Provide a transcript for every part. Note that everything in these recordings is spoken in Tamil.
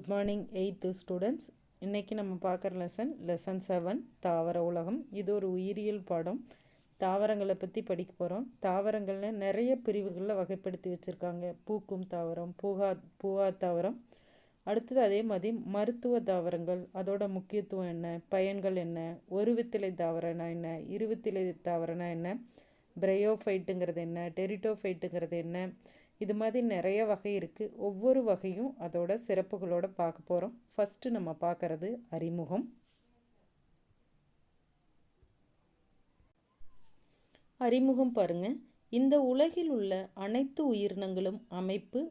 Good morning 8th students. இன்றைக்கி நம்ம பார்க்குற லெசன் 7 தாவர உலகம். இது ஒரு உயிரியல் பாடம். தாவரங்களை பற்றி படிக்க போகிறோம். தாவரங்களில் நிறைய பிரிவுகளில் வகைப்படுத்தி வச்சுருக்காங்க. பூக்கும் தாவரம், பூவா தாவரம். அடுத்தது அதே மாதிரி மருத்துவ தாவரங்கள், அதோட முக்கியத்துவம் என்ன, பயன்கள் என்ன, ஒரு வித்திலை தாவரம்னா என்ன, இருவித்திலை தாவரம்னா என்ன, பிரையோஃபைட்டுங்கிறது என்ன, டெரிட்டோஃபைட்டுங்கிறது என்ன, இது மாதிரி நிறைய வகை இருக்குது. ஒவ்வொரு வகையும் அதோட சிறப்புகளோட பார்க்க போகிறோம். ஃபஸ்ட்டு நம்ம பார்க்குறது அறிமுகம். அறிமுகம் பாருங்க. இந்த உலகில் உள்ள அனைத்து உயிரினங்களும் அமைப்பு,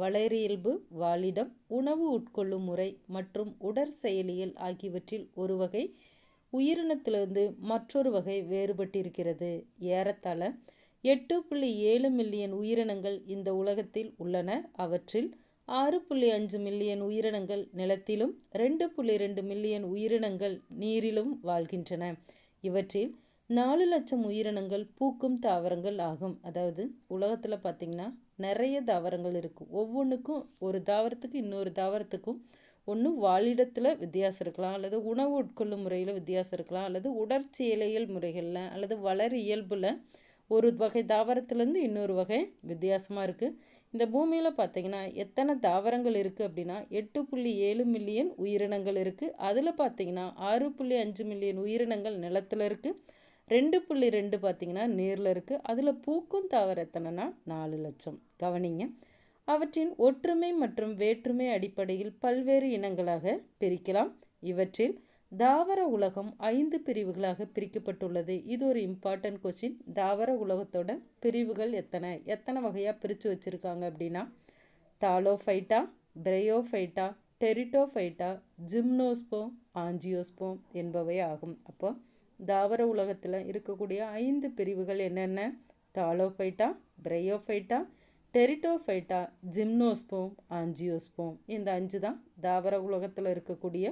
வளரியல்பு, வாழிடம், உணவு உட்கொள்ளும் முறை மற்றும் உடற்செயலியல் ஆகியவற்றில் ஒரு வகை உயிரினத்திலிருந்து மற்றொரு வகை வேறுபட்டிருக்கிறது. ஏறத்தாழ 8.7 மில்லியன் உயிரினங்கள் இந்த உலகத்தில் உள்ளன. அவற்றில் 6.5 மில்லியன் உயிரினங்கள் நிலத்திலும் 2.2 மில்லியன் உயிரினங்கள் நீரிலும் வாழ்கின்றன. இவற்றில் 4 லட்சம் உயிரினங்கள் பூக்கும் தாவரங்கள் ஆகும். அதாவது உலகத்தில் பார்த்திங்கன்னா நிறைய தாவரங்கள் இருக்கும். ஒவ்வொன்றுக்கும் ஒரு தாவரத்துக்கு இன்னொரு தாவரத்துக்கும் ஒன்று வாழிடத்தில் வித்தியாசம் இருக்கலாம், அல்லது உணவு உட்கொள்ளும் முறையில் வித்தியாசம் இருக்கலாம், அல்லது உடற்சியலியல் முறைகளில் அல்லது வளர் இயல்பில் ஒரு வகை தாவரத்துலேருந்து இன்னொரு வகை வித்தியாசமாக இருக்குது. இந்த பூமியில் பார்த்திங்கன்னா எத்தனை தாவரங்கள் இருக்குது அப்படின்னா 8.7 மில்லியன் உயிரினங்கள் இருக்குது. அதில் பார்த்திங்கன்னா 6.5 மில்லியன் உயிரினங்கள் நிலத்தில் இருக்குது, 2.2 பார்த்திங்கன்னா நீரில் இருக்குது. அதில் பூக்கும் தாவரம் எத்தனைனா 4 லட்சம். கவனிங்க, அவற்றின் ஒற்றுமை மற்றும் வேற்றுமை அடிப்படையில் பல்வேறு இனங்களாக பிரிக்கலாம். இவற்றில் தாவர உலகம் 5 பிரிவுகளாக பிரிக்கப்பட்டுள்ளது. இது ஒரு இம்பார்ட்டன்ட் கொஸ்டின். தாவர உலகத்தோட பிரிவுகள் எத்தனை வகையாக பிரித்து வச்சுருக்காங்க அப்படின்னா தாலோஃபைட்டா, பிரையோஃபைட்டா, டெரிட்டோஃபைட்டா, ஜிம்னோஸ்போம், ஆஞ்சியோஸ்போம் என்பவை ஆகும். அப்போ தாவர உலகத்தில் இருக்கக்கூடிய 5 பிரிவுகள் என்னென்ன? Thallophyta, bryophyta, pteridophyta, gymnosperm, angiosperm. இந்த 5 தான் தாவர உலகத்தில் இருக்கக்கூடிய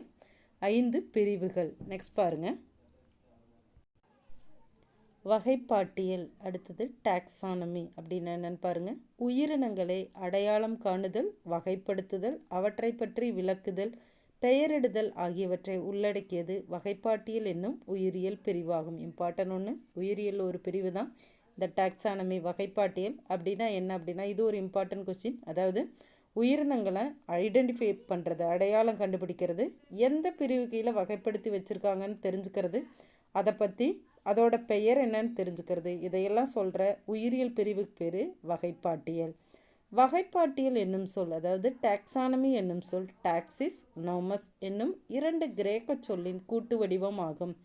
5 பிரிவுகள். நெக்ஸ்ட் பாருங்க, வகைப்பாட்டியல். அடுத்தது டாக்ஸானமி அப்படின்னு என்னன்னு பாருங்க. உயிரினங்களை அடையாளம் காணுதல், வகைப்படுத்துதல், அவற்றை பற்றி விளக்குதல், பெயரிடுதல் ஆகியவற்றை உள்ளடக்கியது வகைப்பாட்டியல் என்னும் உயிரியல் பிரிவாகும். இம்பார்ட்டன் ஒன்று, உயிரியல் ஒரு பிரிவு தான் இந்த டாக்ஸானமி. வகைப்பாட்டியல் அப்படின்னா என்ன அப்படின்னா இது ஒரு இம்பார்ட்டன்ட் கொஸ்டின். அதாவது உயிரினங்களை ஐடென்டிஃபை பண்ணுறது, அடையாளம் கண்டுபிடிக்கிறது, எந்த பிரிவு கீழே வகைப்படுத்தி வச்சுருக்காங்கன்னு தெரிஞ்சுக்கிறது, அதை பற்றி அதோட பெயர் என்னன்னு தெரிஞ்சுக்கிறது, இதையெல்லாம் சொல்கிற உயிரியல் பிரிவுக்கு பேர் வகைப்பாட்டியல். வகைப்பாட்டியல் என்னும் சொல், அதாவது டாக்ஸானமி என்னும் சொல் டாக்சிஸ், நோமஸ் என்னும் 2 கிரேக்க சொல்லின் கூட்டு வடிவம் ஆகும்.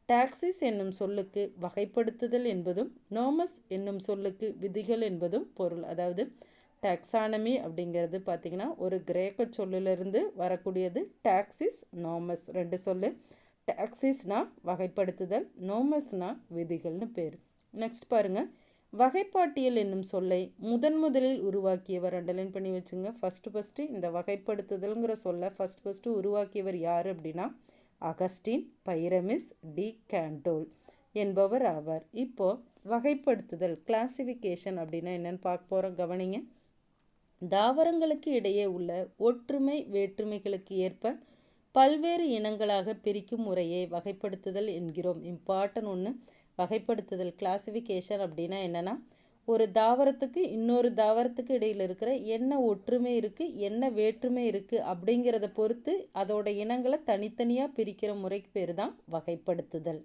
டாக்சிஸ் என்னும் சொல்லுக்கு வகைப்படுத்துதல் என்பதும் நோமஸ் என்னும் சொல்லுக்கு விதிகள் என்பதும் பொருள். அதாவது டாக்ஸானமி அப்படிங்கிறது பார்த்திங்கன்னா ஒரு கிரேக்க சொல்லிலிருந்து வரக்கூடியது. டாக்சிஸ், நோமஸ் 2 சொல்லு. டாக்சிஸ்னா வகைப்படுத்துதல், நோமஸ்னா விதிகள்னு பேர். நெக்ஸ்ட் பாருங்கள், வகைப்பாட்டியல் என்னும் சொல்லை முதலில் உருவாக்கியவர் அண்டர்லைன் பண்ணி வச்சுங்க. ஃபஸ்ட்டு இந்த வகைப்படுத்துதல்ங்கிற சொல்லை ஃபஸ்ட்டு உருவாக்கியவர் யார் அப்படின்னா அகஸ்டின் பைரமிஸ் டி கேண்டோல் என்பவர் ஆவார். இப்போது வகைப்படுத்துதல், கிளாசிஃபிகேஷன் அப்படின்னா என்னென்னு பார்க்க போகிறோம். கவனிங்க, தாவரங்களுக்கு இடையே உள்ள ஒற்றுமை வேற்றுமைகளுக்கு ஏற்ப பல்வேறு இனங்களாக பிரிக்கும் முறையை வகைப்படுத்துதல் என்கிறோம். இம்பார்ட்டன் ஒன்று, வகைப்படுத்துதல் கிளாசிஃபிகேஷன் அப்படின்னா என்னென்னா ஒரு தாவரத்துக்கு இன்னொரு தாவரத்துக்கு இடையில் இருக்கிற என்ன ஒற்றுமை இருக்குது, என்ன வேற்றுமை இருக்குது அப்படிங்கிறத பொறுத்து அதோட இனங்களை தனித்தனியாக பிரிக்கிற முறைக்கு பேர் தான் வகைப்படுத்துதல்.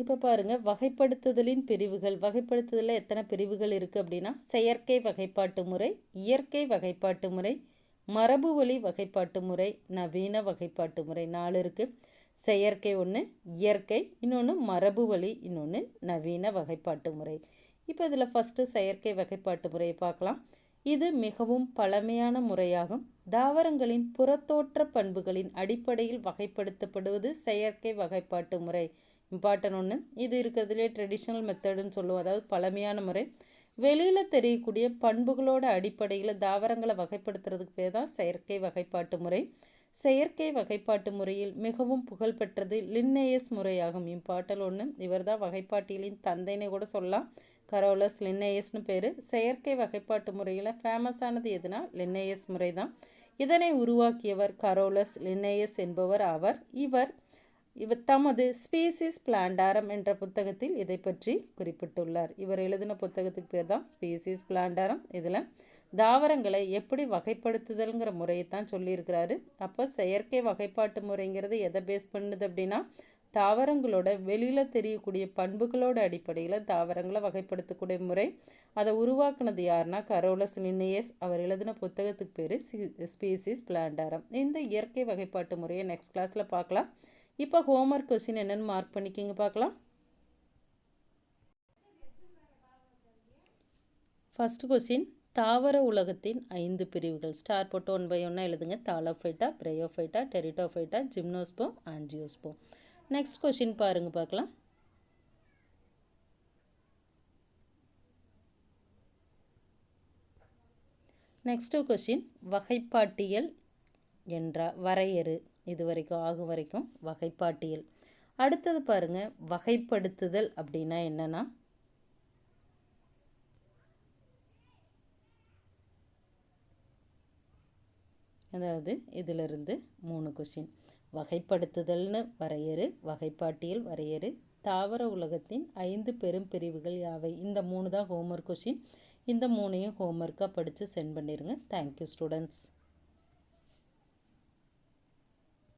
இப்போ பாருங்கள், வகைப்படுத்துதலின் பிரிவுகள். வகைப்படுத்துதலில் எத்தனை பிரிவுகள் இருக்குது அப்படின்னா செயற்கை வகைப்பாட்டு முறை, இயற்கை வகைப்பாட்டு முறை, மரபு வழி வகைப்பாட்டு முறை, நவீன வகைப்பாட்டு முறை. 4 இருக்குது. செயற்கை ஒன்று, இயற்கை இன்னொன்று, மரபு வழி இன்னொன்று, நவீன வகைப்பாட்டு முறை. இப்போ இதில் ஃபஸ்ட்டு செயற்கை வகைப்பாட்டு முறையை பார்க்கலாம். இது மிகவும் பழமையான முறையாகும். தாவரங்களின் புறத்தோற்ற பண்புகளின் அடிப்படையில் வகைப்படுத்தப்படுவது செயற்கை வகைப்பாட்டு முறை. இம்பார்ட்டன் ஒன்று, இது இருக்கிறதுலே ட்ரெடிஷ்னல் மெத்தடுன்னு சொல்லுவோம். அதாவது பழமையான முறை. வெளியில் தெரியக்கூடிய பண்புகளோட அடிப்படையில் தாவரங்களை வகைப்படுத்துறதுக்கு பேர் தான் செயற்கை வகைப்பாட்டு முறை. செயற்கை வகைப்பாட்டு முறையில் மிகவும் புகழ்பெற்றது லின்னேயஸ் முறையாகும். இம்பார்ட்டன் ஒன்று, இவர் தான் வகைப்பாட்டியலின் தந்தைன்னு கூட சொல்லலாம். கரோலஸ் லின்னேயஸ்னு பேர். செயற்கை வகைப்பாட்டு முறையில் ஃபேமஸானது எதுனா லின்னேயஸ் முறை தான். இதனை உருவாக்கியவர் கரோலஸ் லின்னேயஸ் என்பவர் ஆவர். இவர் தமது ஸ்பீசிஸ் பிளான்டாரம் என்ற புத்தகத்தில் இதை பற்றி குறிப்பிட்டுள்ளார். இவர் எழுதின புத்தகத்துக்கு பேர் தான் ஸ்பீசிஸ் பிளான்டாரம். இதில் தாவரங்களை எப்படி வகைப்படுத்துதல்ங்கிற முறையை தான் சொல்லியிருக்கிறாரு. அப்போ செயற்கை வகைப்பாட்டு முறைங்கிறது எதை பேஸ் பண்ணுது அப்படின்னா, தாவரங்களோட வெளியில் தெரியக்கூடிய பண்புகளோட அடிப்படையில் தாவரங்களை வகைப்படுத்தக்கூடிய முறை. அதை உருவாக்குனது யாருன்னா கரோலஸ் லின்னேயஸ். அவர் எழுதின புத்தகத்துக்கு பேர் ஸ்பீசிஸ் பிளான்டாரம். இந்த இயற்கை வகைப்பாட்டு முறையை நெக்ஸ்ட் கிளாஸில் பார்க்கலாம். இப்போ ஹோம்ஒர்க் கொஸ்டின் என்னென்னு மார்க் பண்ணிக்கிங்க பார்க்கலாம். ஃபர்ஸ்ட் கொஸ்டின், தாவர உலகத்தின் 5 பிரிவுகள். ஸ்டார் போட்டு 1 by 1 எழுதுங்க. Thallophyta, bryophyta, pteridophyta, gymnosperm, angiosperm. Next question பாருங்க பார்க்கலாம். நெக்ஸ்ட் கொஸ்டின், வகைப்பாட்டியல் என்ற வரையறு. இது வரைக்கும் ஆகும் வரைக்கும் வகைப்பாட்டியல். அடுத்தது பாருங்க, வகைப்படுத்துதல் அப்படின்னா என்னன்னா, அதாவது இதிலிருந்து 3 கொஸ்டின். வகைப்படுத்துதல்னு வரையறு, வகைப்பாட்டியல் வரையறு, தாவர உலகத்தின் 5 பெரும் பிரிவுகள் யாவை. இந்த 3 தான் ஹோம்ஒர்க் கொஸ்டின். இந்த 3ஐயும் ஹோம்ஒர்க்காக படித்து சென்ட் பண்ணிடுங்க. Thank you students.